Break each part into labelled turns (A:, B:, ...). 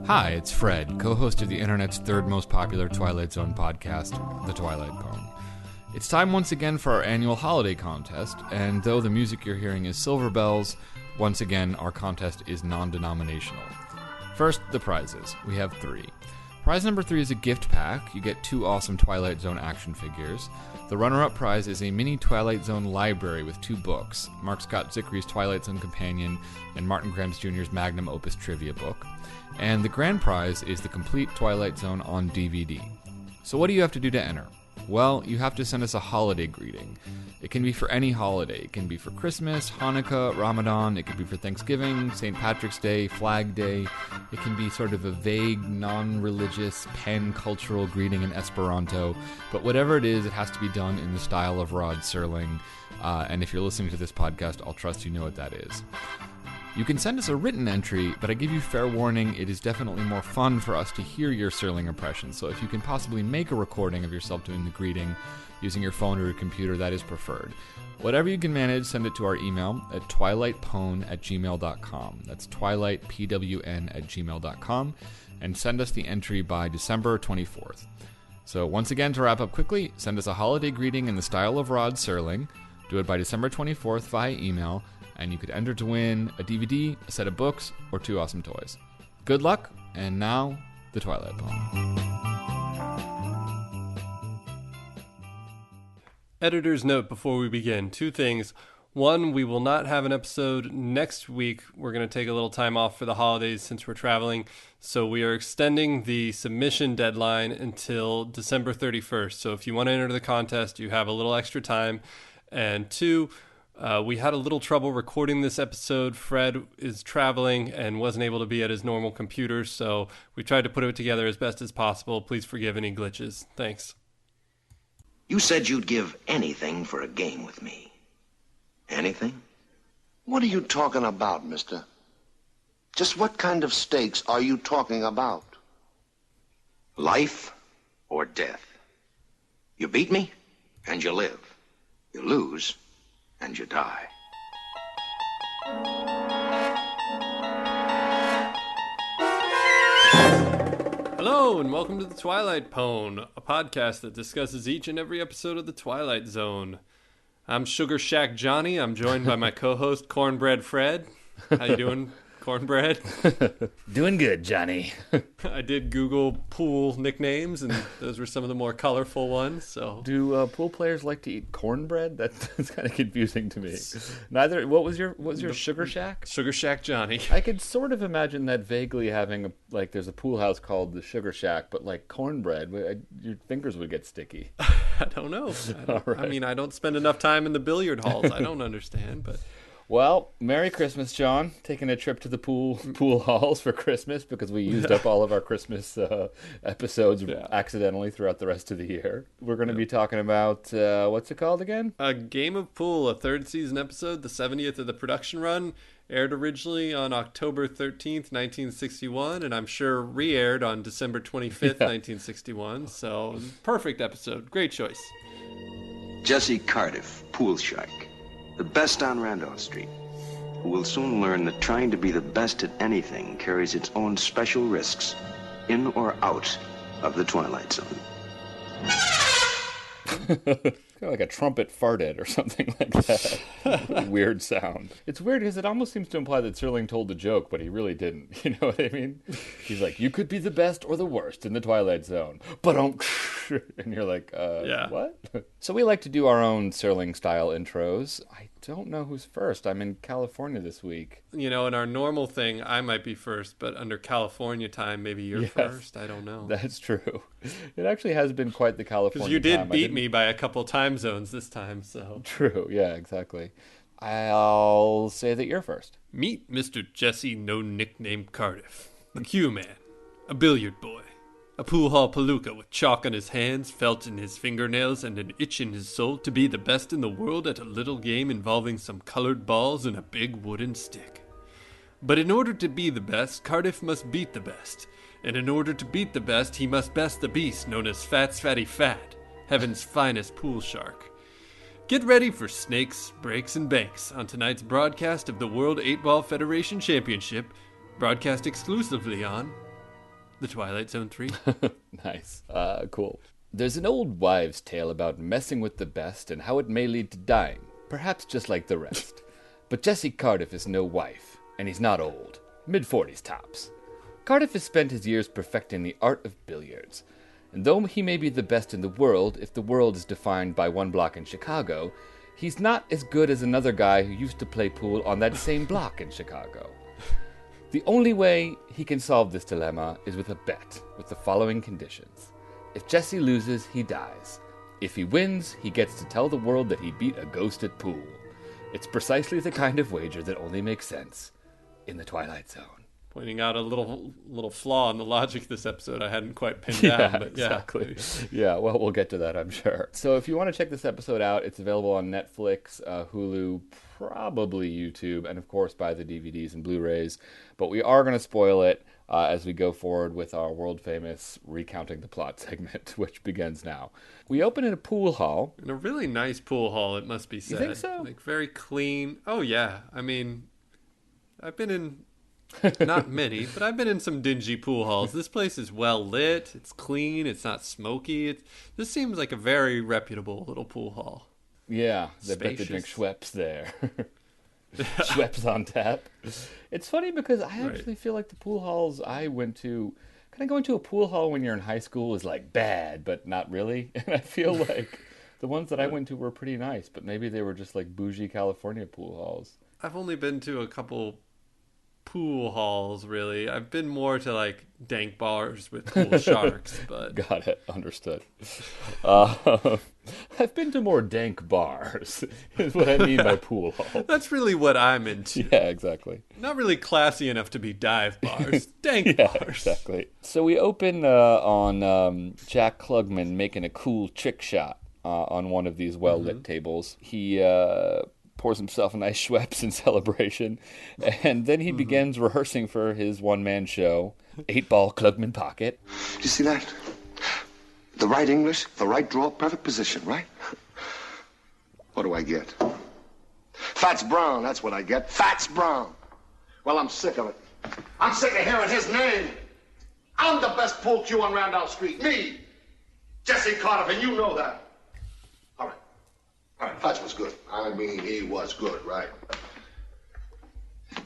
A: Hi, it's Fred, co-host of the internet's third most popular Twilight Zone podcast, The Twilight Pwn. It's time once again for our annual holiday contest, and though the music you're hearing is Silver Bells, once again our contest is non-denominational. First, the prizes. We have 3. Prize number 3 is a gift pack. You get 2 awesome Twilight Zone action figures. The runner-up prize is a mini Twilight Zone library with 2 books, Mark Scott Zickery's Twilight Zone Companion and Martin Grams Jr.'s Magnum Opus Trivia book. And the grand prize is the complete Twilight Zone on DVD. So what do you have to do to enter? Well, you have to send us a holiday greeting. It can be for any holiday. It can be for Christmas, Hanukkah, Ramadan. It could be for Thanksgiving, St. Patrick's Day, Flag Day. It can be sort of a vague, non-religious, pan-cultural greeting in Esperanto. But whatever it is, it has to be done in the style of Rod Serling. And if you're listening to this podcast, I'll trust you know what that is. You can send us a written entry, but I give you fair warning, it is definitely more fun for us to hear your Serling impressions, so if you can possibly make a recording of yourself doing the greeting using your phone or your computer, that is preferred. Whatever you can manage, send it to our email at twilightpwn@gmail.com. That's twilightpwn@gmail.com, and send us the entry by December 24th. So once again, to wrap up quickly, send us a holiday greeting in the style of Rod Serling. Do it by December 24th via email, and you could enter to win a DVD, a set of books, or 2 awesome toys. Good luck, and now, the Twilight Pwn.
B: Editor's note before we begin. 2 things. 1, we will not have an episode next week. We're going to take a little time off for the holidays since we're traveling. So we are extending the submission deadline until December 31st. So if you want to enter the contest, you have a little extra time. And 2, we had a little trouble recording this episode. Fred is traveling and wasn't able to be at his normal computer, so we tried to put it together as best as possible. Please forgive any glitches. Thanks.
C: You said you'd give anything for a game with me. Anything?
D: What are you talking about, mister? Just what kind of stakes are you talking about?
C: Life or death. You beat me, and you live. You lose, and you die.
B: Hello, and welcome to the Twilight Pwn, a podcast that discusses each and every episode of the Twilight Zone. I'm Sugar Shack Johnny. I'm joined by my co-host, Cornbread Fred. How you doing, Cornbread?
A: Doing good, Johnny.
B: I did Google pool nicknames, and those were some of the more colorful ones. So,
A: Do pool players like to eat cornbread? That's kind of confusing to me. Neither. What was your Sugar Shack?
B: Sugar Shack Johnny.
A: I could sort of imagine that vaguely having there's a pool house called the Sugar Shack, but like cornbread, your fingers would get sticky.
B: I don't know.
A: Right.
B: I mean, I don't spend enough time in the billiard halls. I don't understand, but.
A: Well, Merry Christmas, John. Taking a trip to the pool halls for Christmas because we used up all of our Christmas episodes accidentally throughout the rest of the year. We're going to be talking about, what's it called again?
B: A Game of Pool, a 3rd season episode, the 70th of the production run, aired originally on October 13th, 1961, and I'm sure re-aired on December 25th, 1961. So, perfect episode. Great choice.
C: Jesse Cardiff, pool shark. The best on Randolph Street, who will soon learn that trying to be the best at anything carries its own special risks, in or out of the Twilight Zone.
A: Kind of like a trumpet farted or something like that. Weird sound. It's weird because it almost seems to imply that Serling told the joke, but he really didn't. You know what I mean? He's like, you could be the best or the worst in the Twilight Zone. And you're like, what? So we like to do our own Serling-style intros. I don't know who's first. I'm in California this week.
B: You know, in our normal thing, I might be first, but under California time, maybe you're first. I don't know.
A: That's true. It actually has been quite the California time.
B: Because you did beat me by a couple time zones this time, so.
A: True, yeah, exactly. I'll say that you're first.
B: Meet Mr. Jesse No Nickname Cardiff, a Q-man, a billiard boy, a pool hall palooka with chalk on his hands, felt in his fingernails, and an itch in his soul to be the best in the world at a little game involving some colored balls and a big wooden stick. But in order to be the best, Cardiff must beat the best. And in order to beat the best, he must best the beast known as Fat's Fatty Fat, heaven's finest pool shark. Get ready for snakes, breaks, and banks on tonight's broadcast of the World 8-Ball Federation Championship, broadcast exclusively on The Twilight Zone 3.
A: Nice. Cool. There's an old wives' tale about messing with the best and how it may lead to dying, perhaps just like the rest. But Jesse Cardiff is no wife, and he's not old. Mid-40s tops. Cardiff has spent his years perfecting the art of billiards. And though he may be the best in the world, if the world is defined by one block in Chicago, he's not as good as another guy who used to play pool on that same block in Chicago. The only way he can solve this dilemma is with a bet, with the following conditions. If Jesse loses, he dies. If he wins, he gets to tell the world that he beat a ghost at pool. It's precisely the kind of wager that only makes sense in the Twilight Zone.
B: Pointing out a little flaw in the logic of this episode I hadn't quite pinned down. But
A: exactly. Yeah, well, we'll get to that, I'm sure. So if you want to check this episode out, it's available on Netflix, Hulu, probably YouTube, and of course buy the DVDs and Blu-rays. But we are going to spoil it as we go forward with our world-famous recounting the plot segment, which begins now. We open in a pool hall.
B: In a really nice pool hall, it must be said.
A: You think so?
B: Like, very clean. Oh, yeah. I mean, I've been in... not many, but I've been in some dingy pool halls. This place is well lit. It's clean. It's not smoky. This seems like a very reputable little pool hall.
A: Yeah, they bet they drink Schweppes there. Schweppes on tap. It's funny because I actually feel like the pool halls I went to, kind of going to a pool hall when you're in high school is like bad, but not really. And I feel like the ones that I went to were pretty nice, but maybe they were just like bougie California pool halls.
B: I've only been to a couple pool halls, really. I've been more to like dank bars with pool sharks, but
A: got it, understood. I've been to more dank bars is what I mean by pool hall.
B: That's really what I'm into.
A: Yeah, exactly.
B: Not really classy enough to be dive bars. Dank
A: yeah,
B: bars.
A: Exactly. So we open on Jack Klugman making a cool trick shot on one of these well-lit tables. He pours himself a nice Schweppes in celebration, and then he begins rehearsing for his one-man show, 8-Ball Klugman Pocket.
D: You see that? The right English, the right draw, perfect position, right? What do I get? Fats Brown, that's what I get. Fats Brown. Well, I'm sick of it. I'm sick of hearing his name. I'm the best pool cue on Randolph Street. Me, Jesse Cardiff, and you know that. All right, Fats was good. I mean, he was good, right?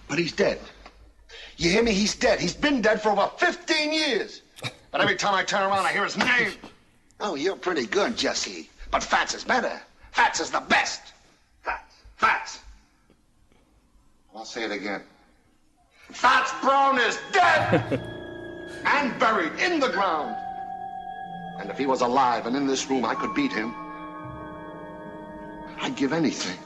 D: But he's dead. You hear me? He's dead. He's been dead for over 15 years. But every time I turn around, I hear his name. Oh, you're pretty good, Jesse. But Fats is better. Fats is the best. Fats. I'll say it again. Fats Brown is dead and buried in the ground. And if he was alive and in this room, I could beat him. I'd give anything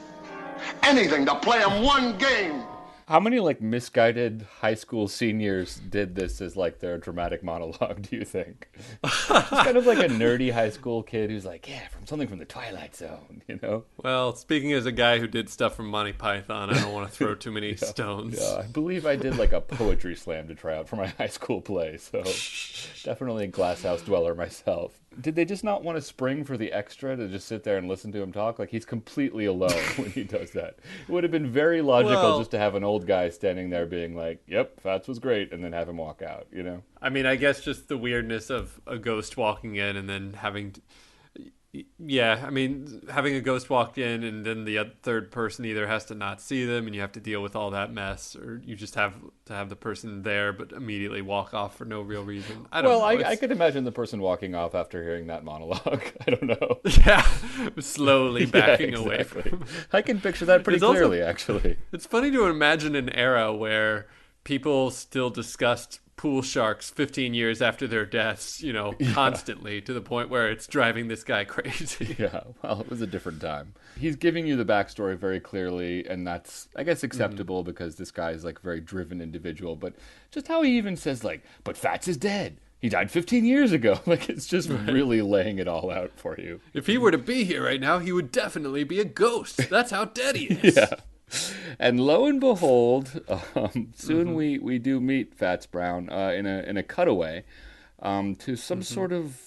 D: to play him one game.
A: How many, like, misguided high school seniors did this as, like, their dramatic monologue, do you think? It's kind of like a nerdy high school kid who's like, yeah, from something from the Twilight Zone, you know?
B: Well, speaking as a guy who did stuff from Monty Python, I don't want to throw too many stones.
A: Yeah, I believe I did, like, a poetry slam to try out for my high school play, so definitely a glass house dweller myself. Did they just not want to spring for the extra to just sit there and listen to him talk? Like, he's completely alone when he does that. It would have been very logical just to have an old guy standing there being like, yep, Fats was great, and then have him walk out, you know?
B: I mean, I guess just the weirdness of a ghost walking in and then having having a ghost walk in and then the third person either has to not see them and you have to deal with all that mess, or you just have to have the person there but immediately walk off for no real reason. I don't know.
A: I could imagine the person walking off after hearing that monologue. I don't know.
B: Yeah, slowly backing away.
A: I can picture that pretty clearly, actually.
B: It's funny to imagine an era where people still discussed pool sharks 15 years after their deaths, you know, constantly, to the point where it's driving this guy crazy.
A: Yeah, well, it was a different time. He's giving you the backstory very clearly, and that's, I guess, acceptable because this guy is, like, a very driven individual. But just how he even says, like, but Fats is dead. He died 15 years ago. Like, it's just really laying it all out for you.
B: If he were to be here right now, he would definitely be a ghost. That's how dead he is.
A: Yeah. And lo and behold, soon we do meet Fats Brown in a cutaway to some sort of,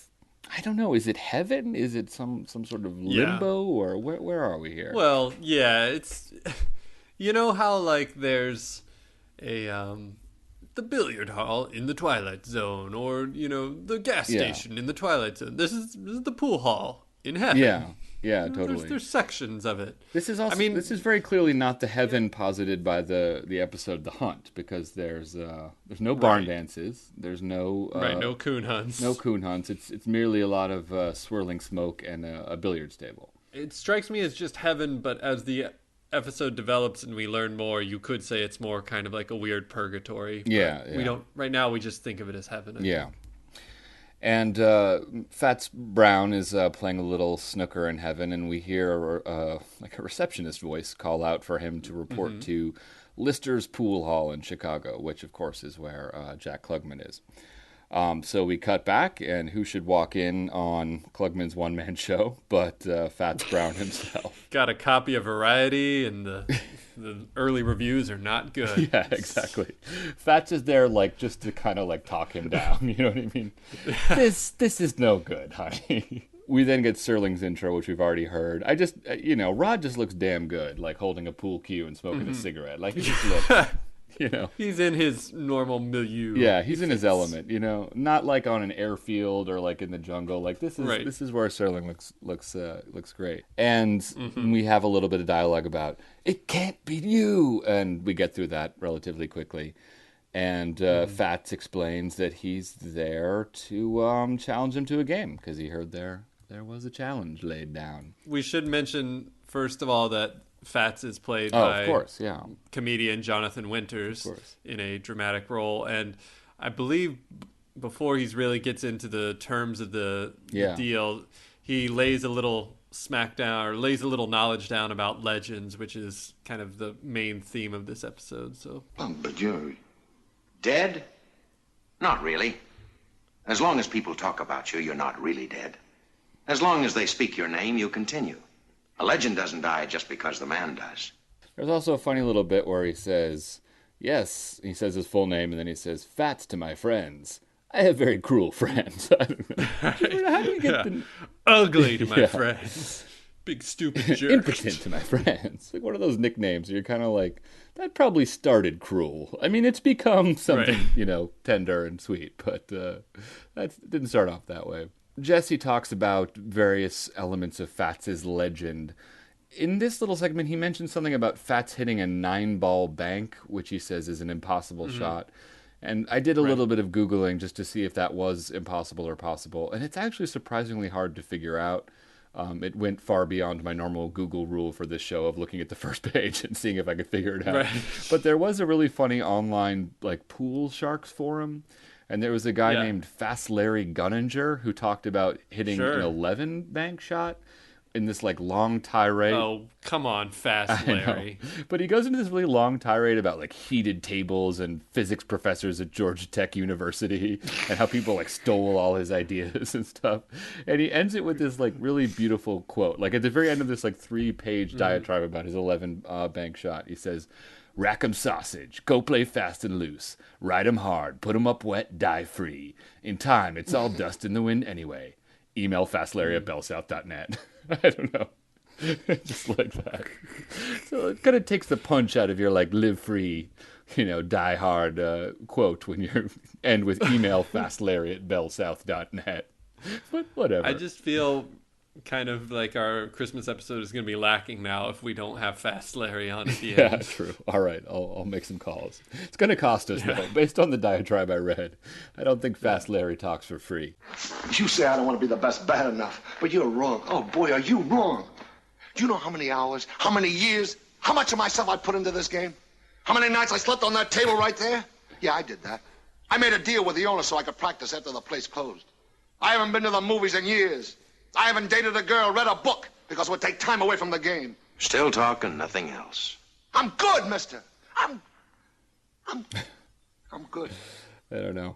A: I don't know, is it heaven? Is it some sort of limbo, or where are we here?
B: Well, yeah, it's, you know how, like, there's a the billiard hall in the Twilight Zone, or, the gas station in the Twilight Zone. This is the pool hall in heaven.
A: Yeah, totally.
B: There's sections of it.
A: This is also. This is very clearly not the heaven posited by the episode The Hunt, because there's no barn dances. There's no
B: no coon hunts.
A: No coon hunts. It's merely a lot of swirling smoke and a billiards table.
B: It strikes me as just heaven, but as the episode develops and we learn more, you could say it's more kind of like a weird purgatory.
A: Yeah.
B: We don't. Right now, we just think of it as heaven.
A: Yeah. And Fats Brown is playing a little snooker in heaven, and we hear a receptionist voice call out for him to report to Lister's Pool Hall in Chicago, which, of course, is where Jack Klugman is. So we cut back, and who should walk in on Klugman's one-man show but Fats Brown himself.
B: Got a copy of Variety, and the early reviews are not good.
A: Yeah, exactly. Fats is there just to kind of talk him down. You know what I mean? This is no good, honey. We then get Serling's intro, which we've already heard. Rod just looks damn good, holding a pool cue and smoking a cigarette. He just looks...
B: He's in his normal milieu.
A: Yeah, he's in his element. Not on an airfield or in the jungle. This is where Serling looks great. And we have a little bit of dialogue about it can't be you, and we get through that relatively quickly. And Fats explains that he's there to challenge him to a game because he heard there was a challenge laid down.
B: We should mention first of all that Fats is played by,
A: of course, yeah,
B: comedian Jonathan Winters in a dramatic role, and I believe before he really gets into the terms of the deal, he lays a little knowledge down about legends, which is kind of the main theme of this episode. So,
D: but you're
C: dead? Not really. As long as people talk about you, you're not really dead. As long as they speak your name, you continue. A legend doesn't die just because the man does.
A: There's also a funny little bit where he says, yes, he says his full name, and then he says, Fats to my friends. I have very cruel friends. I don't know. How do you get the...
B: Ugly to my friends. Big stupid jerk.
A: Impotent to my friends. One of those nicknames where you're kind of that probably started cruel. I mean, it's become something, tender and sweet, but that didn't start off that way. Jesse talks about various elements of Fats' legend. In this little segment, he mentions something about Fats hitting a 9-ball bank, which he says is an impossible shot. And I did a little bit of Googling just to see if that was impossible or possible. And it's actually surprisingly hard to figure out. It went far beyond my normal Google rule for this show of looking at the first page and seeing if I could figure it out. Right. But there was a really funny online pool sharks forum. And there was a guy named Fastlarry Gunninger who talked about hitting an 11 bank shot in this long tirade.
B: Oh, come on, Fastlarry.
A: But he goes into this really long tirade about heated tables and physics professors at Georgia Tech University and how people stole all his ideas and stuff. And he ends it with this really beautiful quote. At the very end of this 3-page diatribe about his 11 bank shot, he says, "Rack 'em sausage, go play fast and loose, ride 'em hard, put 'em up wet, die free. In time, it's all dust in the wind anyway. Email fastlarry@bellsouth.net." I don't know. Just like that. So it kind of takes the punch out of your live free, die hard quote when you end with email fastlarry@bellsouth.net. But whatever.
B: I just feel kind of our Christmas episode is going to be lacking now if we don't have Fast Larry on at the end.
A: Yeah, true. All right, I'll make some calls. It's going to cost us, though. Based on the diatribe I read, I don't think Fast Larry talks for free.
D: You say I don't want to be the best bad enough, but you're wrong. Oh, boy, are you wrong. Do you know how many hours, how many years, how much of myself I put into this game? How many nights I slept on that table right there? Yeah, I did that. I made a deal with the owner so I could practice after the place closed. I haven't been to the movies in years. I haven't dated a girl, read a book, because it would take time away from the game.
C: Still talking, nothing else.
D: I'm good, mister. I'm good.
A: I don't know.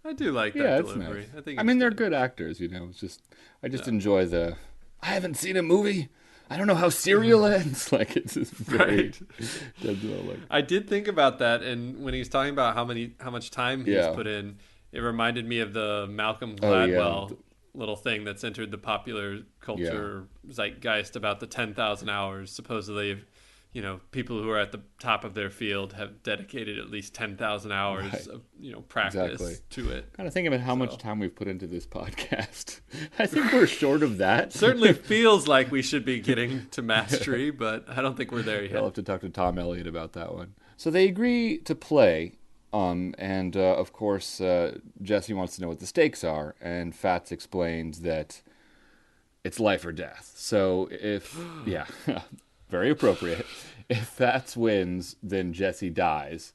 B: I do like that delivery.
A: Nice. I mean, they're good actors, It's just, I just enjoy the, I haven't seen a movie. I don't know how serial ends. It's just very,
B: I did think about that, and when he was talking about how much time he's put in, it reminded me of the Malcolm Gladwell little thing that's entered the popular culture zeitgeist about the 10,000 hours supposedly people who are at the top of their field have dedicated at least 10,000 hours of, practice to it.
A: Kind of thinking about how much time we've put into this podcast. I think we're short of that.
B: Certainly feels like we should be getting to mastery, but I don't think we're there yet.
A: I'll have to talk to Tom Elliott about that one. So they agree to play, and of course, Jesse wants to know what the stakes are, and Fats explains that it's life or death. So very appropriate. If Fats wins, then Jesse dies.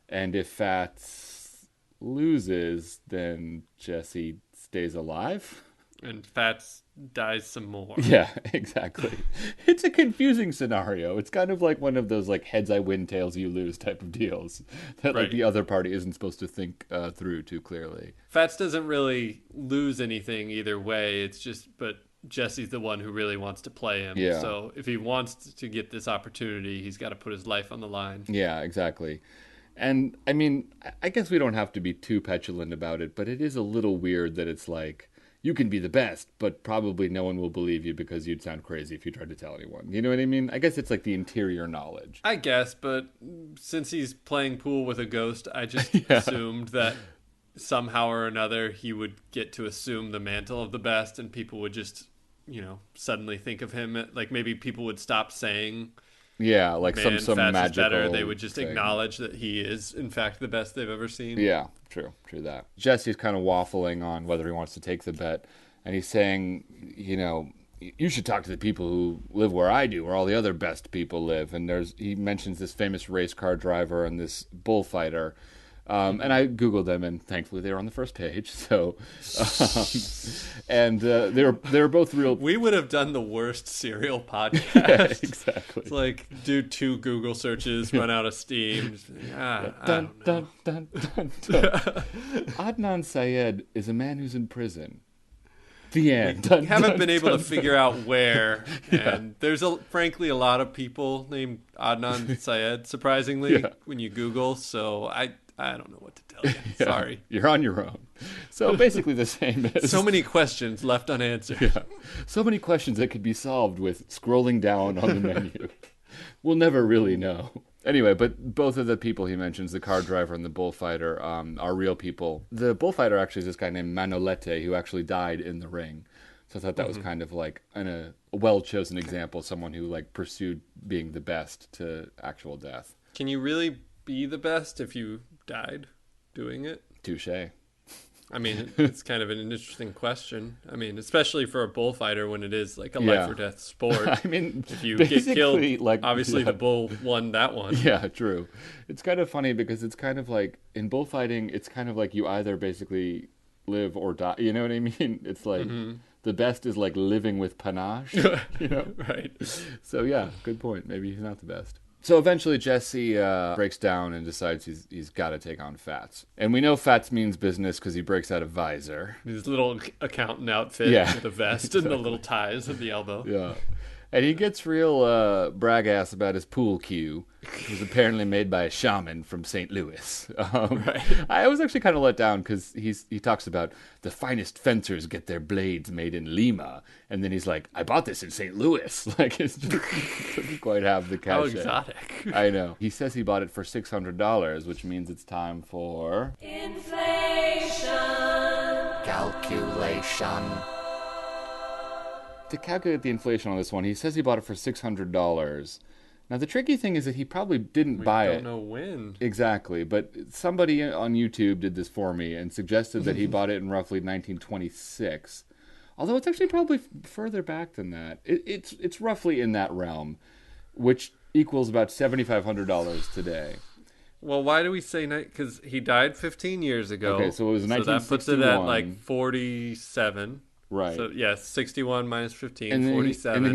A: And if Fats loses, then Jesse stays alive.
B: And Fats dies some more.
A: Yeah, exactly. It's a confusing scenario. It's kind of like one of those like heads I win, tails you lose type of deals that like the other party isn't supposed to think through too clearly.
B: Fats doesn't really lose anything either way. It's just, but Jesse's the one who really wants to play him.
A: Yeah.
B: So if he wants to get this opportunity, he's got to put his life on the line.
A: Yeah, exactly. And I mean, I guess we don't have to be too petulant about it, but it is a little weird that it's like, you can be the best, but probably no one will believe you because you'd sound crazy if you tried to tell anyone. You know what I mean? I guess it's like the interior knowledge.
B: I guess, but since he's playing pool with a ghost, I just assumed that somehow or another he would get to assume the mantle of the best, and people would just, suddenly think of him. Like maybe people would stop saying,
A: yeah, like some
B: Fats
A: magical
B: is better. They would just
A: thing.
B: Acknowledge that he is, in fact, the best they've ever seen.
A: Yeah, true that. Jesse's kind of waffling on whether he wants to take the bet, and he's saying, you should talk to the people who live where I do, where all the other best people live. And he mentions this famous race car driver and this bullfighter. And I Googled them, and thankfully they were on the first page. So, and they're both real.
B: We would have done the worst serial podcast.
A: Yeah, exactly.
B: It's like do 2 Google searches, run out of steam. I don't know.
A: Dun. Adnan Syed is a man who's in prison. The end.
B: We haven't been able to figure out where, and there's frankly a lot of people named Adnan Syed, surprisingly, when you Google. So I don't know what to tell you.
A: Yeah,
B: sorry.
A: You're on your own. So basically the same as...
B: So many questions left unanswered.
A: Yeah. So many questions that could be solved with scrolling down on the menu. We'll never really know. Anyway, but both of the people he mentions, the car driver and the bullfighter, are real people. The bullfighter actually is this guy named Manolete, who actually died in the ring. So I thought that was kind of like a well-chosen example, someone who like pursued being the best to actual death.
B: Can you really be the best if you died doing it?
A: Touché.
B: I mean, it's kind of an interesting question. I mean, especially for a bullfighter when it is like a life or death sport.
A: I mean,
B: if you get killed,
A: like,
B: obviously the bull won that one.
A: Yeah, true. It's kind of funny because it's kind of like in bullfighting, it's kind of like you either basically live or die. You know what I mean? It's like the best is like living with panache.
B: Right.
A: So yeah, good point. Maybe he's not the best. So eventually Jesse breaks down and decides he's got to take on Fats. And we know Fats means business because he breaks out a visor.
B: His little accountant outfit with a vest and the little ties at the elbow.
A: Yeah. And he gets real brag-ass about his pool cue. It was apparently made by a shaman from St. Louis.
B: Right.
A: I was actually kind of let down because he talks about the finest fencers get their blades made in Lima. And then he's like, I bought this in St. Louis. Like, it doesn't quite have the cachet.
B: How exotic.
A: I know. He says he bought it for $600, which means it's time for...
E: inflation.
A: Calculation. To calculate the inflation on this one, he says he bought it for $600. Now, the tricky thing is that he probably didn't buy it.
B: We don't know when.
A: Exactly, but somebody on YouTube did this for me and suggested that he bought it in roughly 1926. Although it's actually probably further back than that. It's roughly in that realm, which equals about $7,500 today.
B: Well, why do we say because he died 15 years ago?
A: Okay, so it was 1961.
B: So that puts it at like 47.
A: Right.
B: So, yes, 61 minus 15,
A: and
B: 47.
A: And then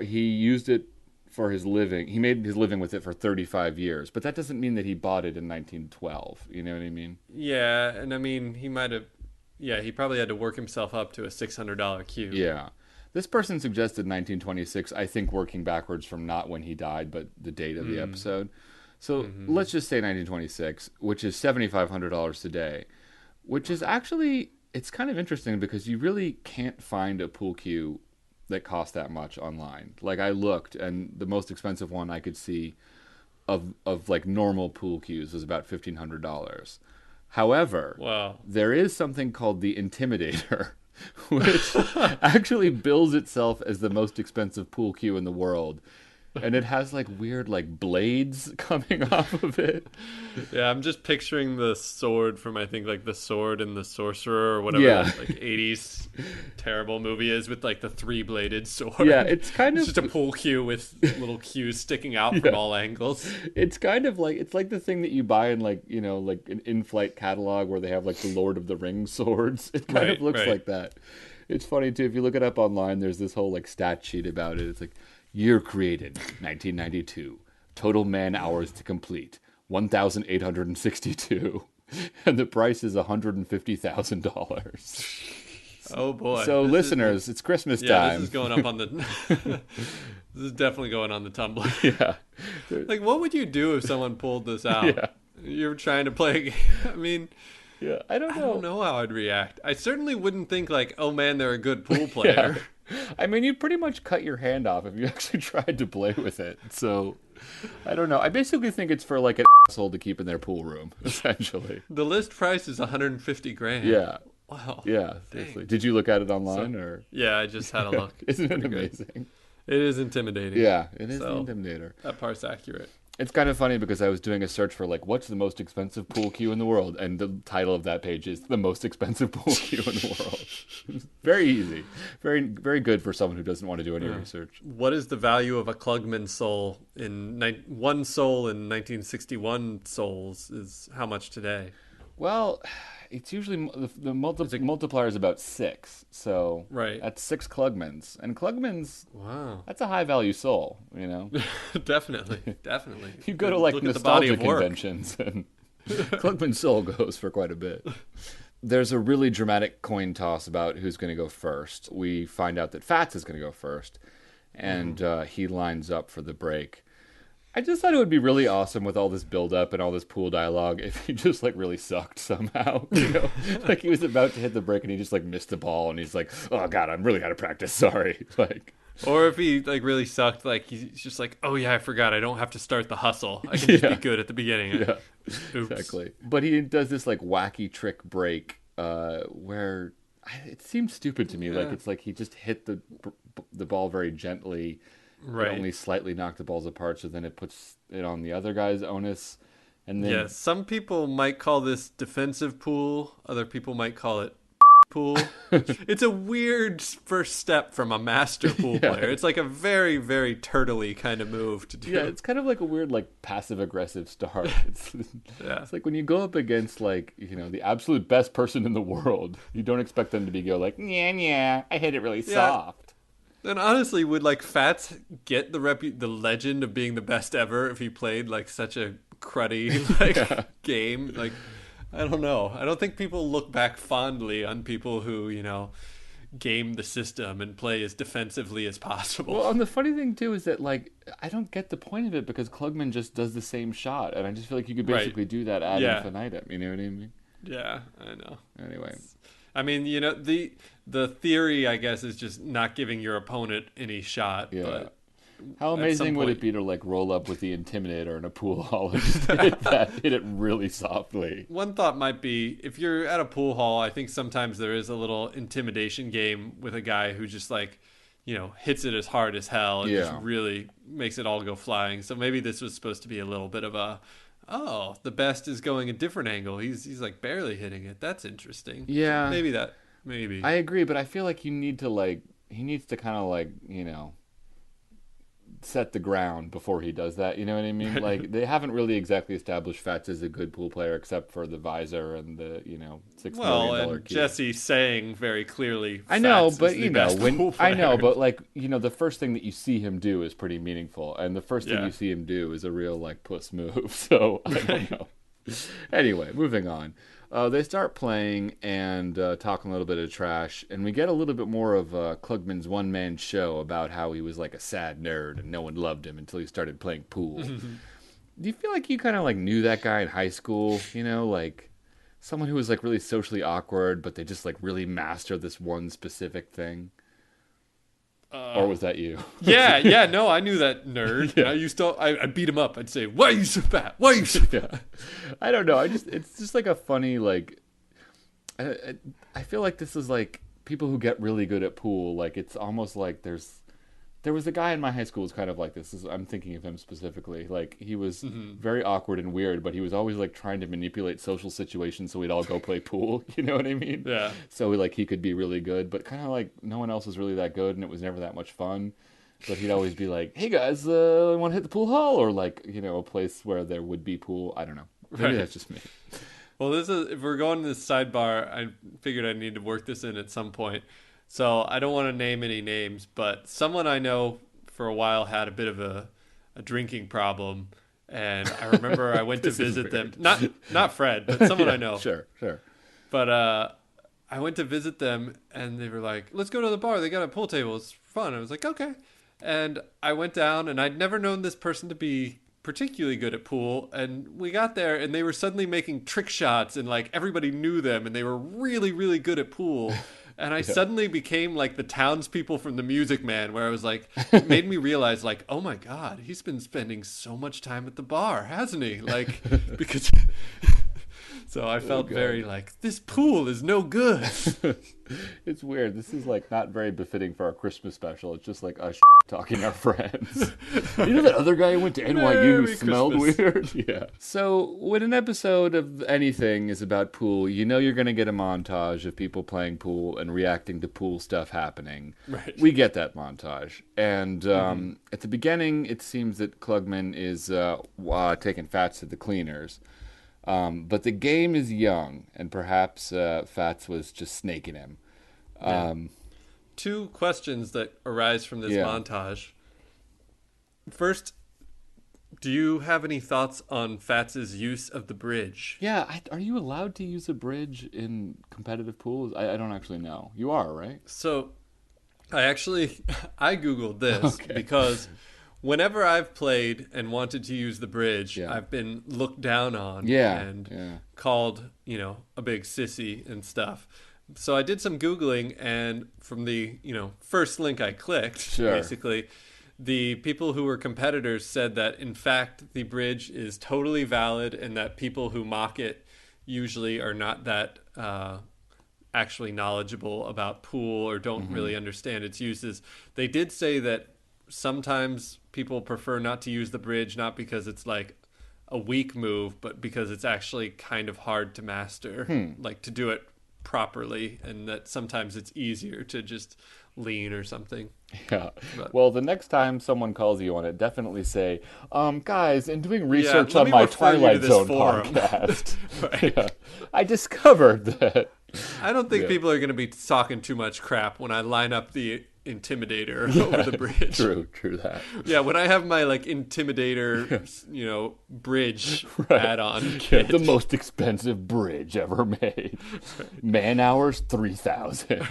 A: he used it for his living. He made his living with it for 35 years. But that doesn't mean that he bought it in 1912. You know what I mean?
B: Yeah, and I mean, he probably had to work himself up to a $600 cue.
A: Yeah. This person suggested 1926, I think working backwards from not when he died, but the date of the episode. So let's just say 1926, which is $7,500 today, which is actually... It's kind of interesting because you really can't find a pool cue that cost that much online. Like, I looked, and the most expensive one I could see of like normal pool cues was about $1,500. However,
B: Wow.
A: there is something called the Intimidator, which actually bills itself as the most expensive pool cue in the world. And it has like weird like blades coming off of it.
B: Yeah, I'm just picturing the sword from, I think, like The Sword and the Sorcerer or whatever that, like 80s terrible movie is, with like the 3-bladed sword.
A: Yeah, it's kind
B: It's
A: of
B: just a pool cue with little cues sticking out from all angles.
A: It's kind of like, it's like the thing that you buy in like, you know, like an in-flight catalog where they have like the Lord of the Rings swords. It kind of looks like that. It's funny too, if you look it up online, there's this whole like stat sheet about it. It's like, year created, 1992. Total man hours to complete, 1,862. And the price is $150,000.
B: Oh boy.
A: So listeners, it's Christmas time.
B: This is going up on the... This is definitely going on the Tumblr.
A: Yeah.
B: Like, what would you do if someone pulled this out?
A: Yeah.
B: You're trying to play a game. I mean...
A: Yeah, I don't know
B: how I'd react. I certainly wouldn't think like, oh man, they're a good pool player.
A: Yeah. I mean, you'd pretty much cut your hand off if you actually tried to play with it. So, I don't know. I basically think it's for like an asshole to keep in their pool room, essentially.
B: The list price is $150,000.
A: Yeah.
B: Wow.
A: Yeah, seriously. Did you look at it online or?
B: Yeah, I just had a look.
A: Isn't it amazing?
B: It is intimidating.
A: Yeah, it is the Intimidator.
B: That part's accurate.
A: It's kind of funny because I was doing a search for like, what's the most expensive pool cue in the world? And the title of that page is the most expensive pool cue in the world. Very easy. Very, very good for someone who doesn't want to do any research.
B: What is the value of a Klugman soul one soul in 1961 souls is how much today?
A: Well, it's usually the multiplier is about 6, so that's 6 Klugmans, and Klugmans,
B: wow,
A: that's a high value soul, you know.
B: definitely.
A: You go to like nostalgia conventions, and Klugman soul goes for quite a bit. There's a really dramatic coin toss about who's going to go first. We find out that Fats is going to go first, and he lines up for the break. I just thought it would be really awesome with all this build-up and all this pool dialogue if he just, like, really sucked somehow, you know? Like, he was about to hit the break and he just, like, missed the ball and he's like, oh, God, I'm really out of practice, sorry. Like,
B: or if he, like, really sucked, like, he's just like, oh, yeah, I forgot, I don't have to start the hustle. I can just be good at the beginning.
A: Yeah,
B: oops.
A: Exactly. But he does this, like, wacky trick break where it seems stupid to me. Like, it's like he just hit the ball very gently. Right. It only slightly knocked the balls apart, so then it puts it on the other guy's onus. And then
B: some people might call this defensive pool. Other people might call it pool. It's a weird first step from a master pool player. It's like a very, very turtley kind of move to do.
A: Yeah, it's kind of like a weird, like, passive-aggressive start. It's like when you go up against, like, you know, the absolute best person in the world, you don't expect them to go like, yeah, I hit it really soft.
B: And honestly, would like Fats get the legend of being the best ever if he played like such a cruddy game? Like, I don't know. I don't think people look back fondly on people who, you know, game the system and play as defensively as possible.
A: Well, and the funny thing too is that like I don't get the point of it because Klugman just does the same shot, and I just feel like you could basically do that ad infinitum. You know what I mean?
B: Yeah, I know.
A: Anyway.
B: I mean, you know, the theory, I guess, is just not giving your opponent any shot.
A: Yeah.
B: But
A: how amazing would it be to like roll up with the Intimidator in a pool hall and just hit it really softly?
B: One thought might be, if you're at a pool hall, I think sometimes there is a little intimidation game with a guy who just like, you know, hits it as hard as hell and just really makes it all go flying. So maybe this was supposed to be a little bit of a, oh, the best is going a different angle. He's like barely hitting it. That's interesting.
A: Yeah.
B: Maybe.
A: I agree, but I feel like he needs to kind of like, you know, set the ground before he does that. You know what I mean? Like they haven't really exactly established Fats as a good pool player except for the visor and the, you know, $6 million
B: and Jesse saying very clearly.
A: I know,
B: Fats
A: but
B: is
A: you know but like you know, the first thing that you see him do is pretty meaningful, and the first thing you see him do is a real like puss move. So I don't know. Anyway, moving on. They start playing and talking a little bit of trash, and we get a little bit more of Klugman's one-man show about how he was like a sad nerd and no one loved him until he started playing pool. Do you feel like you kind of like knew that guy in high school? You know, like someone who was like really socially awkward, but they just like really mastered this one specific thing? Or was that you?
B: Yeah, no, I knew that nerd. Yeah. I beat him up. I'd say, "Why are you so fat? Why are you so fat?"
A: Yeah. I don't know. It's just like a funny, like, I feel like this is like people who get really good at pool. Like, it's almost like there was a guy in my high school who was kind of like this. I'm thinking of him specifically. Like, he was very awkward and weird, but he was always like trying to manipulate social situations so we'd all go play pool. You know what I mean?
B: Yeah.
A: So like he could be really good, but kind of like no one else was really that good, and it was never that much fun. But he'd always be like, "Hey guys, want to hit the pool hall?" Or like, you know, a place where there would be pool. I don't know. Maybe that's just me.
B: Well, if we're going to this sidebar, I figured I need to work this in at some point. So I don't want to name any names, but someone I know for a while had a bit of a drinking problem, and I remember I went to visit them. Not Fred, but someone I know.
A: Sure.
B: But I went to visit them, and they were like, "Let's go to the bar. They got a pool table. It's fun." I was like, "Okay." And I went down, and I'd never known this person to be particularly good at pool, and we got there, and they were suddenly making trick shots, and like everybody knew them, and they were really, really good at pool. And I suddenly became like the townspeople from The Music Man, where I was like, it made me realize, like, oh my God, he's been spending so much time at the bar, hasn't he? Like, because so I felt very like, this pool is no good.
A: It's weird. This is like not very befitting for our Christmas special. It's just like us talking to our friends. You know that other guy who went to NYU who smelled weird? Yeah. So when an episode of anything is about pool, you know you're going to get a montage of people playing pool and reacting to pool stuff happening.
B: Right.
A: We get that montage. And at the beginning, it seems that Klugman is taking Fats to the cleaners. But the game is young, and perhaps Fats was just snaking him.
B: Two questions that arise from this montage. First, do you have any thoughts on Fats's use of the bridge?
A: Yeah, are you allowed to use a bridge in competitive pools? I don't actually know. You are, right?
B: So, I Googled this because whenever I've played and wanted to use the bridge, I've been looked down on and called, a big sissy and stuff. So I did some Googling, and from the, first link I clicked, basically, the people who were competitors said that, in fact, the bridge is totally valid and that people who mock it usually are not that actually knowledgeable about pool or don't really understand its uses. They did say that sometimes people prefer not to use the bridge, not because it's like a weak move, but because it's actually kind of hard to master, like to do it properly, and that sometimes it's easier to just lean or something.
A: Yeah. Well, the next time someone calls you on it, definitely say, guys, in doing research on my Twilight Zone podcast, I discovered that.
B: I don't think people are going to be talking too much crap when I line up the Intimidator over the bridge.
A: True that.
B: Yeah, when I have my like Intimidator, bridge add-on kit.
A: The most expensive bridge ever made. Man hours 3,000.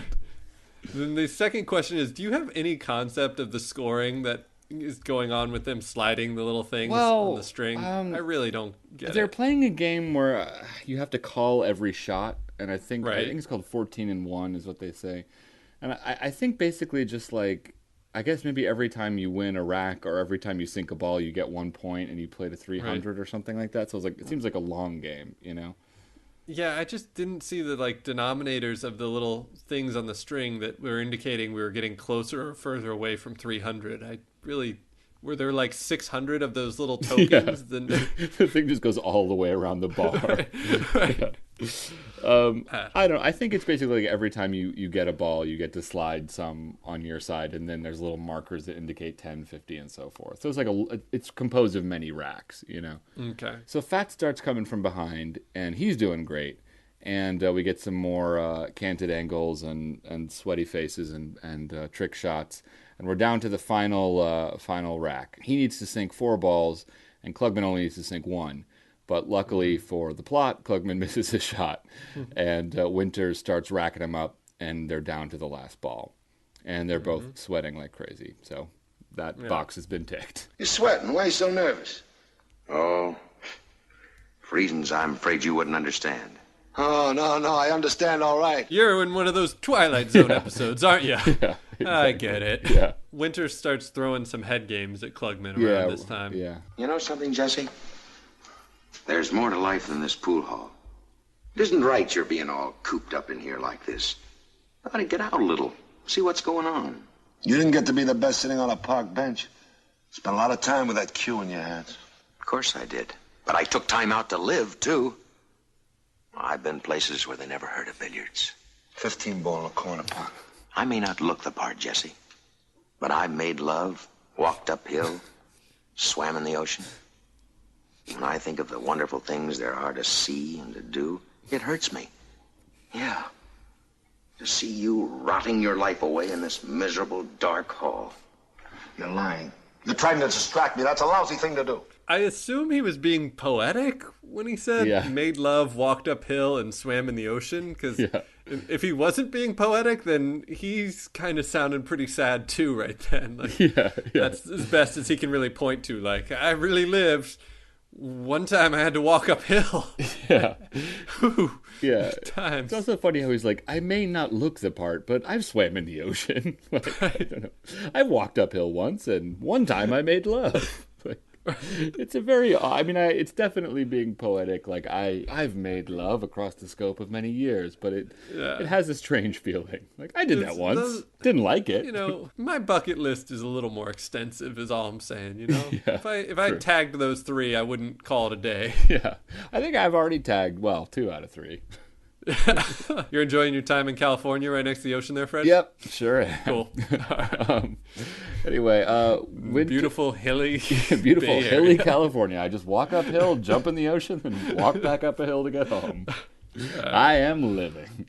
B: Then the second question is, do you have any concept of the scoring that is going on with them sliding the little things on the string? I really don't get it.
A: They're playing a game where you have to call every shot, and I think it's called 14-1 is what they say. And I think basically just like, I guess maybe every time you win a rack or every time you sink a ball, you get 1 point and you play to 300 or something like that. So it seems like a long game,
B: Yeah, I just didn't see the like denominators of the little things on the string that were indicating we were getting closer or further away from 300. Were there like 600 of those little tokens? Then
A: the thing just goes all the way around the bar.
B: Right.
A: I don't know. I think it's basically like every time you get a ball, you get to slide some on your side, and then there's little markers that indicate 10, 50, and so forth. So it's like it's composed of many racks,
B: Okay.
A: So Fat starts coming from behind, and he's doing great. And we get some more canted angles and sweaty faces and trick shots. And we're down to the final rack. He needs to sink 4 balls, and Klugman only needs to sink 1. But luckily for the plot, Klugman misses his shot, and Winters starts racking him up, and they're down to the last ball. And they're both sweating like crazy. So that box has been ticked.
D: You're sweating. Why are you so nervous?
C: Oh, for reasons I'm afraid you wouldn't understand.
D: Oh, no, I understand all right.
B: You're in one of those Twilight Zone episodes, aren't you?
A: Yeah, exactly.
B: I get it.
A: Yeah.
B: Winter starts throwing some head games at Klugman around this time.
A: Yeah.
C: You know something, Jesse? There's more to life than this pool hall. It isn't right you're being all cooped up in here like this. You ought to get out a little, see what's going on.
D: You didn't get to be the best sitting on a park bench. Spent a lot of time with that cue in your hands.
C: Of course I did. But I took time out to live, too. I've been places where they never heard of billiards.
D: 15 ball in a corner park.
C: I may not look the part, Jesse, but I've made love, walked uphill, swam in the ocean. When I think of the wonderful things there are to see and to do, it hurts me. Yeah. To see you rotting your life away in this miserable, dark hall.
D: You're lying. You're trying to distract me. That's a lousy thing to do.
B: I assume he was being poetic when he said made love, walked uphill, and swam in the ocean. Because if he wasn't being poetic, then he's kind of sounding pretty sad too right then. Like, that's as best as he can really point to. Like, I really lived. One time I had to walk uphill.
A: Yeah.
B: Whew.
A: Yeah.
B: Times.
A: It's also funny how he's like, I may not look the part, but I've swam in the ocean. Like, I don't know. I walked uphill once, and one time I made love. Like, it's a very, I mean, it's definitely being poetic. Like, I've made love across the scope of many years, but it has a strange feeling. Like, I did that once. Didn't like it.
B: You know, my bucket list is a little more extensive, is all I'm saying, you know?
A: Yeah,
B: if I tagged those 3, I wouldn't call it a day.
A: Yeah. I think I've already tagged, 2 out of 3.
B: You're enjoying your time in California right next to the ocean there, Fred?
A: Yep, sure am.
B: Cool.
A: Anyway,
B: beautiful, hilly
A: California. I just walk uphill, jump in the ocean, and walk back up a hill to get home. I am living.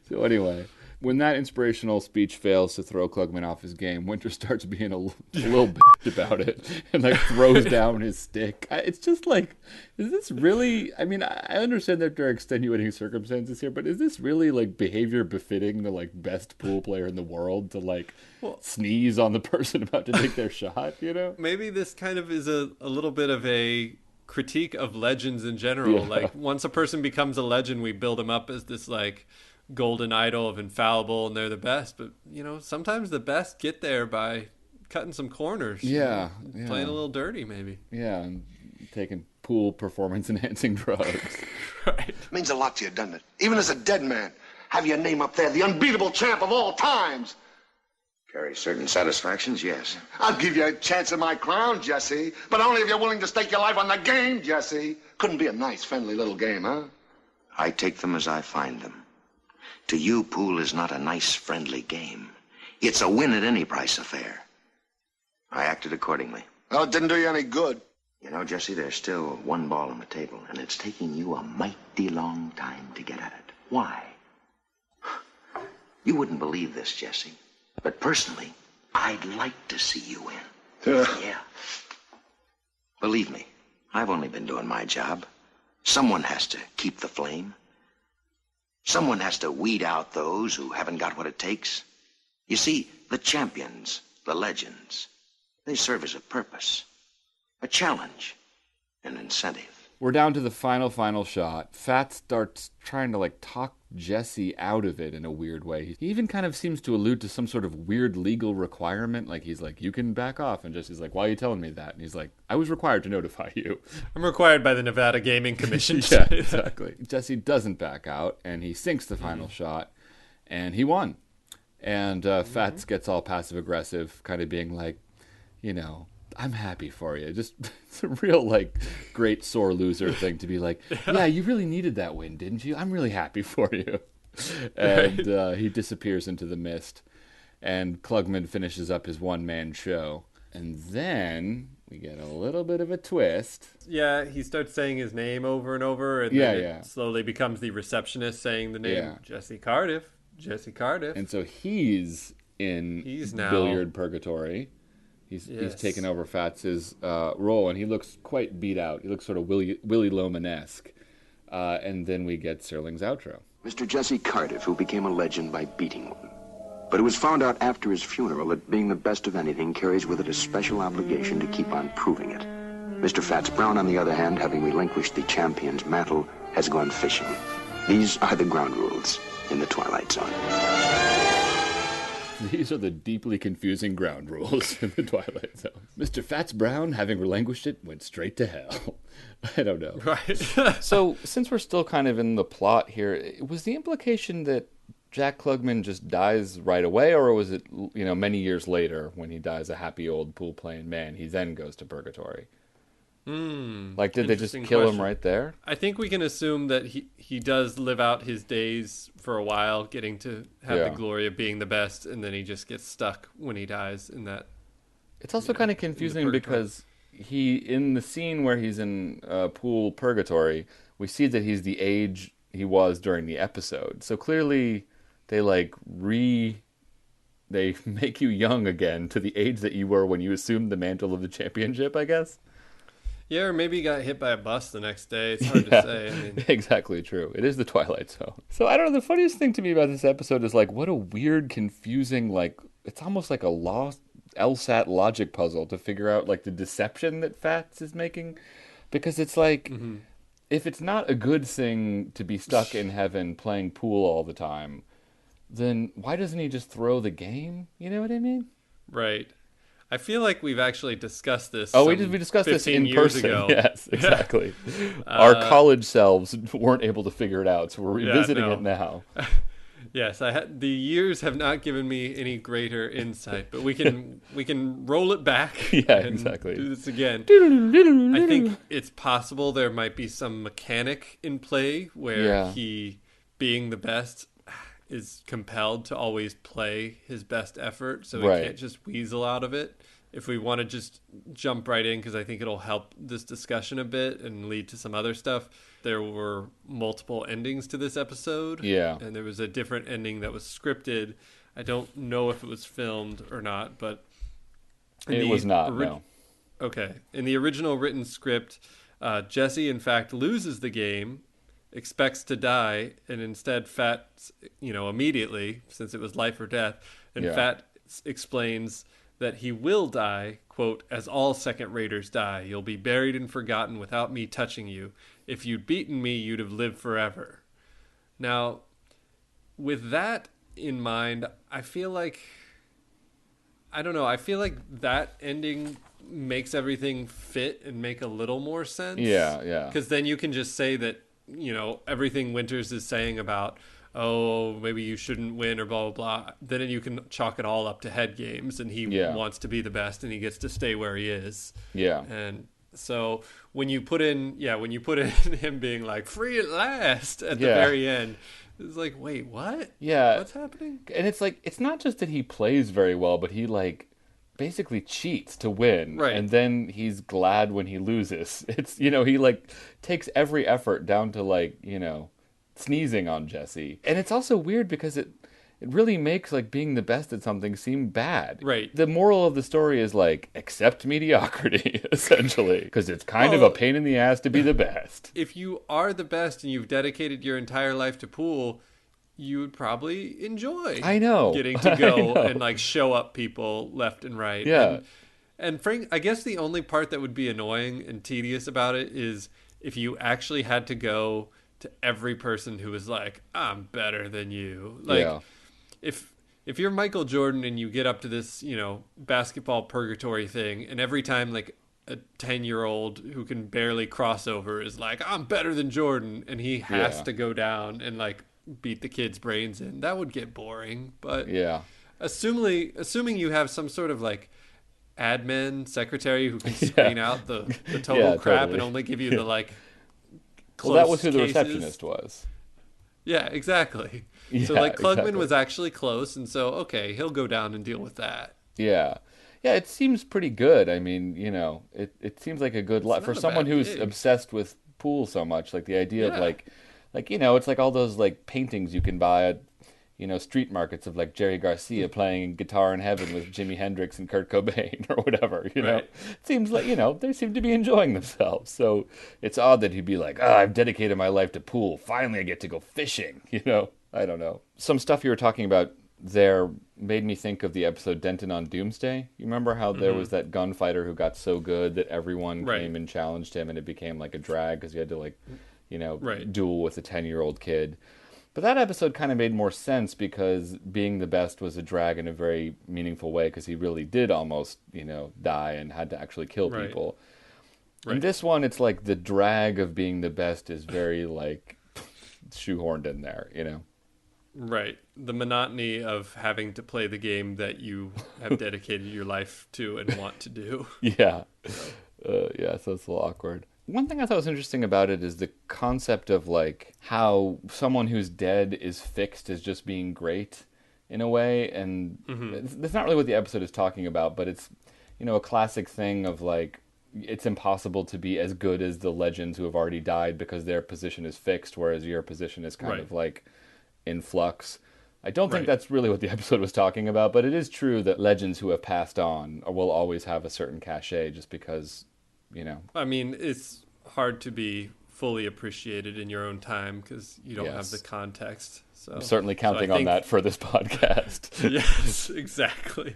A: So anyway, when that inspirational speech fails to throw Klugman off his game, Winter starts being a little bitch about it and like throws down his stick. It's just like, is this really, I mean, I understand that there are extenuating circumstances here, but is this really like behavior befitting the like best pool player in the world to like sneeze on the person about to take their shot, you know?
B: Maybe this kind of is a little bit of a critique of legends in general.
A: Yeah.
B: Like, once a person becomes a legend, we build them up as this like golden idol of infallible and they're the best, but you know, sometimes the best get there by cutting some corners, playing a little dirty, maybe,
A: and taking pool performance enhancing drugs.
B: Right.
D: It means a lot to you, doesn't it? Even as a dead man, have your name up there, the unbeatable champ of all times.
C: Carries certain satisfactions, yes.
D: I'll give you a chance at my crown, Jesse, but only if you're willing to stake your life on the game, Jesse. Couldn't be a nice, friendly little game, huh?
C: I take them as I find them. To you, pool is not a nice, friendly game. It's a win at any price affair. I acted accordingly.
D: Oh, it didn't do you any good.
C: You know, Jesse, there's still 1 ball on the table, and it's taking you a mighty long time to get at it. Why? You wouldn't believe this, Jesse, but personally, I'd like to see you win. Yeah. Believe me, I've only been doing my job. Someone has to keep the flame. Someone has to weed out those who haven't got what it takes. You see, the champions, the legends, they serve as a purpose, a challenge, an incentive.
A: We're down to the final shot. Fat starts trying to like talk Jesse out of it in a weird way. He even kind of seems to allude to some sort of weird legal requirement. Like he's like, you can back off. And Jesse's like, why are you telling me that? And he's like, I was required to notify you.
B: I'm required by the Nevada Gaming Commission.
A: Yeah, exactly. Jesse doesn't back out and he sinks the final shot and he won. And Fats gets all passive aggressive, kind of being like, you know, I'm happy for you. Just, it's a real, like, great sore loser thing to be like, yeah, you really needed that win, didn't you? I'm really happy for you. And he disappears into the mist. And Klugman finishes up his one-man show. And then we get a little bit of a twist.
B: Yeah, he starts saying his name over and over. And then it slowly becomes the receptionist saying the name Jesse Cardiff. Jesse Cardiff.
A: And so he's now billiard purgatory. He's taken over Fats's role, and he looks quite beat out. He looks sort of Willie Loman-esque. And then we get Serling's outro.
C: Mr. Jesse Cardiff, who became a legend by beating one. But it was found out after his funeral that being the best of anything carries with it a special obligation to keep on proving it. Mr. Fats Brown, on the other hand, having relinquished the champion's mantle, has gone fishing. These are the ground rules in the Twilight Zone.
A: These are the deeply confusing ground rules in the Twilight Zone. Mr. Fats Brown, having relinquished it, went straight to hell. I don't know.
B: Right.
A: So, since we're still kind of in the plot here, was the implication that Jack Klugman just dies right away, or was it, many years later when he dies a happy old pool-playing man, he then goes to purgatory? Like, did they just kill him right there?
B: I think we can assume that he does live out his days for a while, getting to have the glory of being the best, and then he just gets stuck when he dies in that.
A: It's also kind of confusing because in the scene where he's in pool purgatory, we see that he's the age he was during the episode. So clearly they they make you young again to the age that you were when you assumed the mantle of the championship, I guess.
B: Yeah, or maybe he got hit by a bus the next day. It's hard to say. I mean,
A: exactly true. It is the Twilight Zone. So I don't know. The funniest thing to me about this episode is what a weird, confusing, it's almost like a lost LSAT logic puzzle to figure out the deception that Fats is making, because it's if it's not a good thing to be stuck in heaven playing pool all the time, then why doesn't he just throw the game? You know what I mean?
B: Right. I feel like we've actually discussed this.
A: Oh, we discussed this in person.
B: Ago.
A: Yes, exactly. Our college selves weren't able to figure it out, so we're revisiting it now.
B: Yes, the years have not given me any greater insight, but we can roll it back.
A: Yeah,
B: and
A: exactly.
B: Do this again. I think it's possible there might be some mechanic in play where he, being the best, is compelled to always play his best effort, so he can't just weasel out of it. If we want to just jump right in, because I think it'll help this discussion a bit and lead to some other stuff, there were multiple endings to this episode.
A: Yeah.
B: And there was a different ending that was scripted. I don't know if it was filmed or not, but...
A: It was not, no.
B: Okay. In the original written script, Jesse, in fact, loses the game, expects to die, and instead Fats, immediately, since it was life or death, and Fats explains that he will die, quote, as all second raters die. You'll be buried and forgotten without me touching you. If you'd beaten me, you'd have lived forever. Now, with that in mind, I feel like that ending makes everything fit and make a little more sense.
A: Yeah.
B: Because then you can just say that, everything Winters is saying about, oh, maybe you shouldn't win or blah, blah, blah. Then you can chalk it all up to head games, and he wants to be the best, and he gets to stay where he is. Yeah. And so when you put in him being like, free at last at the very end, it's like, wait, what?
A: Yeah.
B: What's happening?
A: And it's it's not just that he plays very well, but he basically cheats to win,
B: right? And
A: then he's glad when he loses. It's he takes every effort down to sneezing on Jesse. And it's also weird because it really makes being the best at something seem bad.
B: Right.
A: The moral of the story is accept mediocrity, essentially, because it's kind of a pain in the ass to be the best.
B: If you are the best and you've dedicated your entire life to pool, you would probably enjoy getting to go and show up people left and right.
A: Yeah.
B: And Frank, I guess the only part that would be annoying and tedious about it is if you actually had to go to every person who was like, I'm better than you. If you're Michael Jordan and you get up to this, basketball purgatory thing, and every time a 10-year-old who can barely cross over is like, I'm better than Jordan, and he has to go down and beat the kid's brains in, that would get boring. But assuming you have some sort of admin secretary who can screen out the total crap and only give you the close
A: that was who the
B: cases.
A: receptionist was.
B: Yeah, exactly. So Klugman was actually close, and so he'll go down and deal with that.
A: Yeah, it seems pretty good. I mean, it seems like a good life for someone who's obsessed with pool so much. The idea of it's all those paintings you can buy at street markets of Jerry Garcia playing Guitar in Heaven with Jimi Hendrix and Kurt Cobain or whatever. It seems they seem to be enjoying themselves. So it's odd that he'd be I've dedicated my life to pool. Finally, I get to go fishing. I don't know. Some stuff you were talking about there made me think of the episode Denton on Doomsday. You remember how there was that gunfighter who got so good that everyone came and challenged him, and it became like a drag because he had to like, duel with a 10-year-old kid. But that episode kind of made more sense because being the best was a drag in a very meaningful way because he really did almost, die and had to actually kill people. In this one, it's like the drag of being the best is very like shoehorned in there,
B: Right. The monotony of having to play the game that you have dedicated your life to and want to do.
A: Yeah. So it's a little awkward. One thing I thought was interesting about it is the concept of like how someone who's dead is fixed as just being great in a way. And that's not really what the episode is talking about, but it's, a classic thing of like, it's impossible to be as good as the legends who have already died because their position is fixed, whereas your position is kind of like in flux. I don't think that's really what the episode was talking about, but it is true that legends who have passed on will always have a certain cachet just because,
B: I mean, it's hard to be fully appreciated in your own time because you don't have the context. So
A: I'm certainly counting on that for this podcast.
B: Yes, exactly.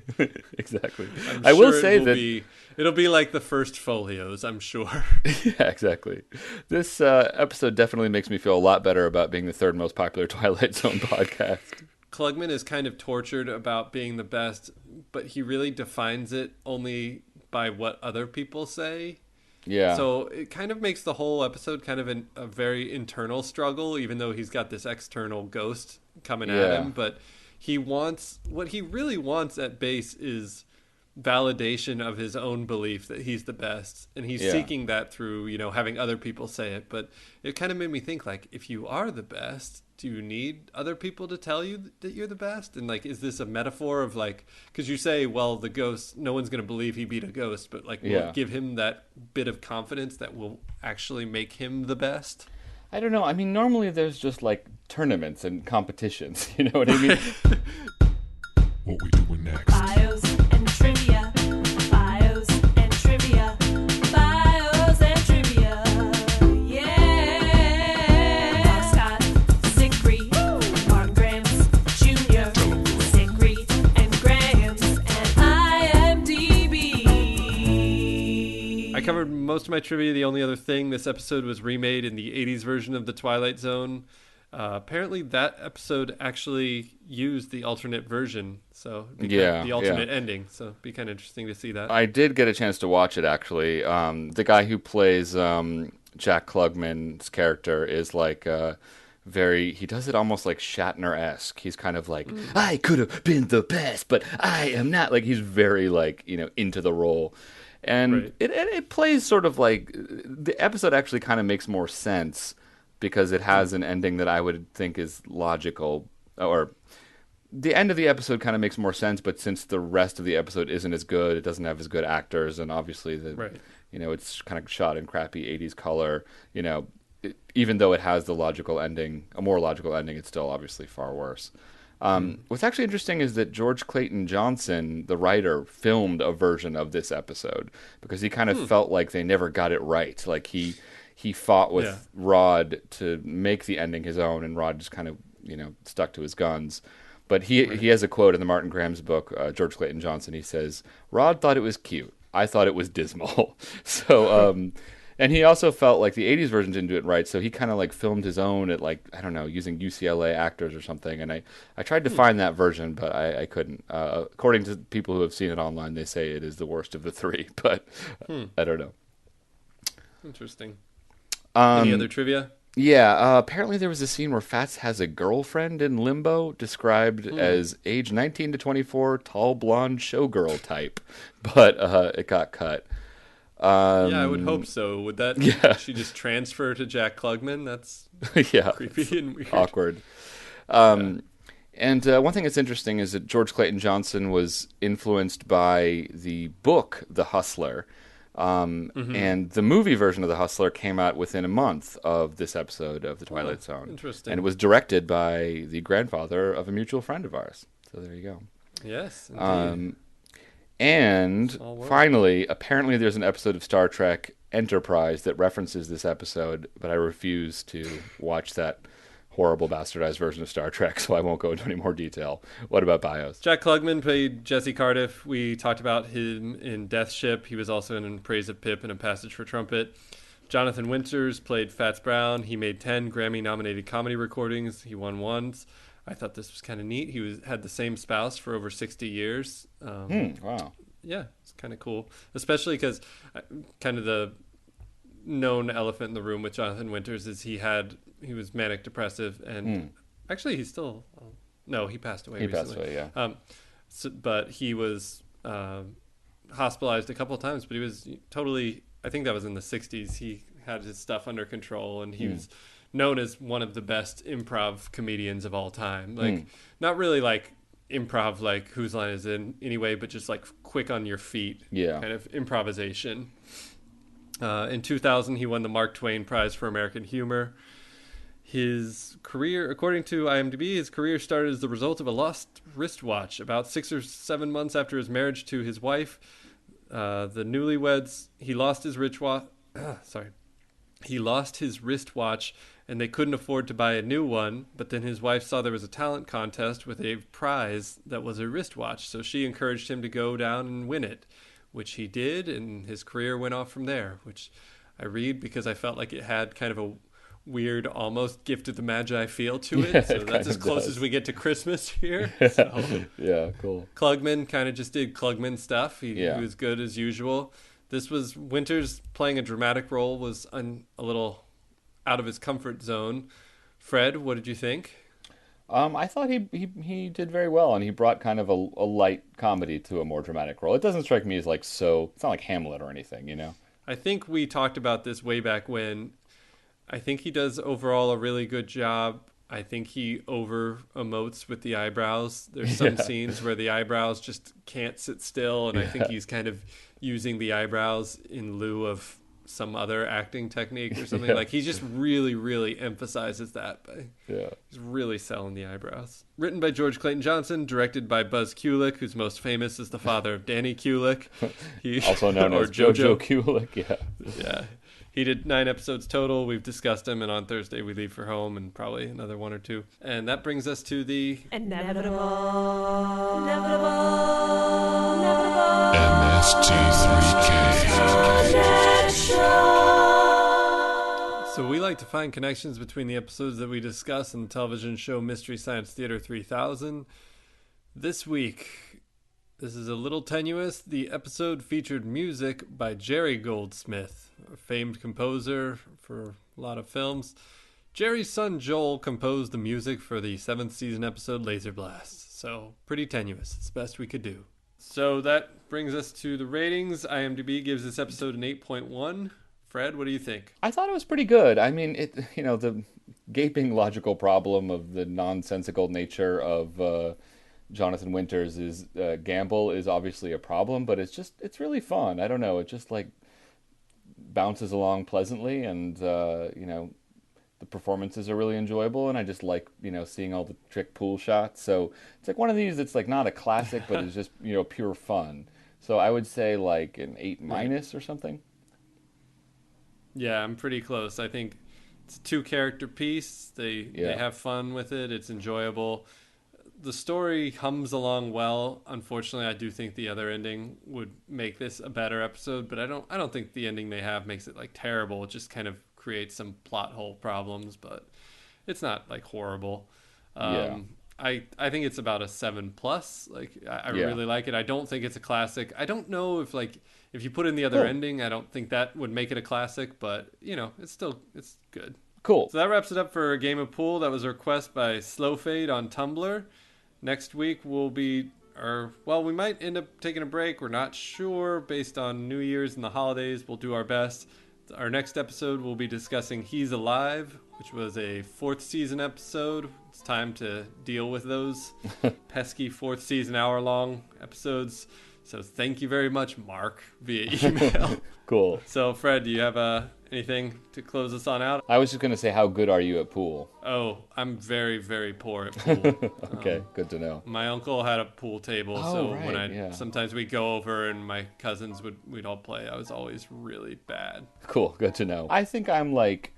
A: Exactly.
B: I will say that it'll be like the first folios, I'm sure.
A: Yeah, exactly. This episode definitely makes me feel a lot better about being the third most popular Twilight Zone podcast.
B: Klugman is kind of tortured about being the best, but he really defines it only by what other people say.
A: Yeah.
B: So it kind of makes the whole episode kind of a very internal struggle, even though he's got this external ghost coming at him. But what he really wants at base is validation of his own belief that he's the best. And he's seeking that through, having other people say it. But it kind of made me think, like, if you are the best, do you need other people to tell you that you're the best? And like, is this a metaphor of like, because you say, well, the ghost, no one's going to believe he beat a ghost, but like, will it give him that bit of confidence that will actually make him the best?
A: I don't know. I mean, normally there's just like tournaments and competitions. You know what I mean?
F: What we doing next?
E: Bios and trivia. Bios and trivia. Bios and trivia. Yeah. Mark Scott, Siegfried, Mark Grams Jr., Siegfried and Grams, and IMDb.
B: I covered most of my trivia. The only other thing, this episode was remade in the 80s version of the Twilight Zone. Apparently that episode actually used the alternate version, so the alternate ending, so it'd be kind of interesting to see that.
A: I did get a chance to watch it, actually. The guy who plays Jack Klugman's character is like he does it almost like Shatner-esque. He's kind of like, I could have been the best, but I am not. Like, he's very like, into the role. And it plays sort of like, the episode actually kind of makes more sense because it has an ending that I would think is logical, or the end of the episode kind of makes more sense, but since the rest of the episode isn't as good, it doesn't have as good actors, and obviously it's kind of shot in crappy 80s color, even though it has a more logical ending, it's still obviously far worse. What's actually interesting is that George Clayton Johnson, the writer, filmed a version of this episode because he kind of felt like they never got it right. Like he fought with Rod to make the ending his own, and Rod just kind of, stuck to his guns. But he has a quote in the Martin Graham's book, George Clayton Johnson. He says, "Rod thought it was cute. I thought it was dismal." So, and he also felt like the 80s version didn't do it right, so he kind of like filmed his own at like, I don't know, using UCLA actors or something. And I tried to find that version, but I couldn't. According to people who have seen it online, they say it is the worst of the three, but I don't know.
B: Interesting. Any other trivia?
A: Yeah, apparently there was a scene where Fats has a girlfriend in Limbo, described as age 19 to 24, tall, blonde, showgirl type, but it got cut.
B: I would hope so. Would that?
A: Yeah.
B: She just transfer to Jack Klugman? That's creepy and weird.
A: Awkward. And one thing that's interesting is that George Clayton Johnson was influenced by the book The Hustler. And the movie version of The Hustler came out within a month of this episode of The Twilight Zone.
B: Interesting.
A: And it was directed by the grandfather of a mutual friend of ours. So there you go.
B: Yes, indeed.
A: And finally, apparently there's an episode of Star Trek Enterprise that references this episode, but I refuse to watch that horrible bastardized version of Star Trek, so I won't go into any more detail. What about bios?
B: Jack Klugman played Jesse Cardiff. We talked about him in Death Ship. He was also in Praise of Pip and A Passage for Trumpet. Jonathan Winters played Fats Brown. He made 10 Grammy-nominated comedy recordings. He won ones. I thought this was kind of neat. He had the same spouse for over 60 years.
A: Wow.
B: Yeah, it's kind of cool. Especially because kind of the known elephant in the room with Jonathan Winters is he was manic depressive, and actually he's still no, he passed away recently.
A: Passed away, yeah.
B: But he was hospitalized a couple of times, but he was totally, I think that was in the 60s. He had his stuff under control, and he was known as one of the best improv comedians of all time. Like not really like improv like Whose Line Is It Anyway, but just like quick on your feet kind of improvisation. In 2000, he won the Mark Twain Prize for American Humor. His career, according to IMDb, his career started as the result of a lost wristwatch. About 6 or 7 months after his marriage to his wife, the newlyweds, he lost his wristwatch, and they couldn't afford to buy a new one. But then his wife saw there was a talent contest with a prize that was a wristwatch, so she encouraged him to go down and win it, which he did, and his career went off from there, which I read because I felt like it had kind of a weird, almost Gift of the Magi feel to it. So that's as close as we get to Christmas here. So.
A: Yeah, cool.
B: Klugman kind of just did Klugman stuff. He was good as usual. This was Winters playing a dramatic role, was a little out of his comfort zone. Fred, what did you think?
A: I thought he did very well, and he brought kind of a light comedy to a more dramatic role. It doesn't strike me as like it's not like Hamlet or anything, you know?
B: I think we talked about this way back when. I think he does overall a really good job. I think he over emotes with the eyebrows. There's some scenes where the eyebrows just can't sit still, and I think he's kind of using the eyebrows in lieu of some other acting technique or something. Like he just really, really emphasizes that. He's really selling the eyebrows. Written by George Clayton Johnson, directed by Buzz Kulick, who's most famous as the father of Danny Kulick.
A: Also known as Jojo Kulick.
B: Yeah. He did 9 episodes total. We've discussed him, and on Thursday we leave for home, and probably another 1 or 2. And that brings us to the
E: Inevitable.
F: MST3K.
B: So we like to find connections between the episodes that we discuss in the television show Mystery Science Theater 3000. This week, this is a little tenuous. The episode featured music by Jerry Goldsmith, a famed composer for a lot of films. Jerry's son Joel composed the music for the 7th season episode Laser Blast. So pretty tenuous. It's the best we could do. So that brings us to the ratings. IMDb gives this episode an 8.1. Fred, what do you think? I
A: thought it was pretty good. I mean, the gaping logical problem of the nonsensical nature of Jonathan Winters' gamble is obviously a problem, but it's really fun. I don't know. It just like bounces along pleasantly, and the performances are really enjoyable, and I just like seeing all the trick pool shots. So it's like one of these that's like not a classic, but it's just pure fun. So I would say like an 8- or something.
B: Yeah, I'm pretty close. I think it's a 2-character piece. They have fun with it. It's enjoyable. The story hums along well. Unfortunately, I do think the other ending would make this a better episode, but I don't think the ending they have makes it like terrible. It just kind of creates some plot hole problems, but it's not like horrible. I think it's about a 7+. Like I really like it. I don't think it's a classic. I don't know if you put in the other ending, I don't think that would make it a classic, but it's good.
A: Cool.
B: So that wraps it up for a game of pool. That was a request by Slow Fade on Tumblr. Next week we might end up taking a break. We're not sure based on New Year's and the holidays. We'll do our best. Our next episode we'll be discussing He's Alive, which was a 4th season episode. It's time to deal with those pesky 4th season hour-long episodes. So thank you very much, Mark, via email.
A: Cool.
B: So Fred, do you have anything to close us on out?
A: I was just going to say, how good are you at pool?
B: Oh, I'm very, very poor at pool.
A: Okay, good to know.
B: My uncle had a pool table, when sometimes we'd go over and my cousins we'd all play. I was always really bad.
A: Cool, good to know. I think I'm like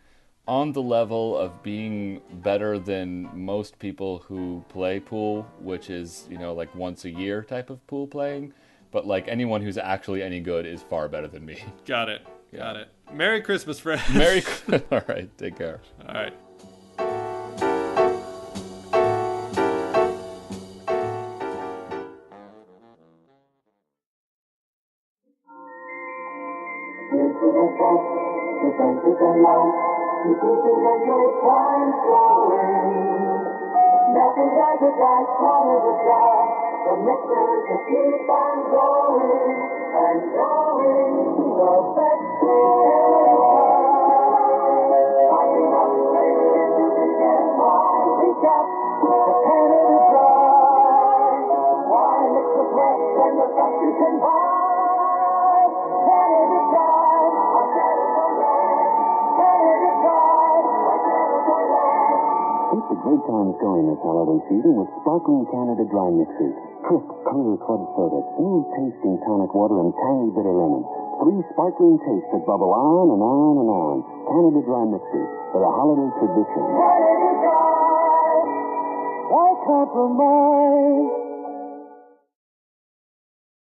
A: on the level of being better than most people who play pool, which is, like once a year type of pool playing. But like anyone who's actually any good is far better than me.
B: Got it. Merry Christmas, friends.
A: Merry Christmas. All right, take care.
B: All right.
G: Nothing does it like Canada Dry. The mixer to keep on going and going. The best flavor. Popping up flavors you can find. Reach out to Canada Dry. Why mix the best and the best you can buy? Canada Dry, our Canada Dry. Canada Dry, our Canada Dry.
H: Keep the great times going this holiday season with sparkling Canada Dry mixers. Crisp, clear club soda, smooth tasting tonic water, and tangy bitter lemon. 3 sparkling tastes that bubble on and on and on. Canada Dry mixers. They're a holiday tradition.
G: Canada Dry. Why compromise?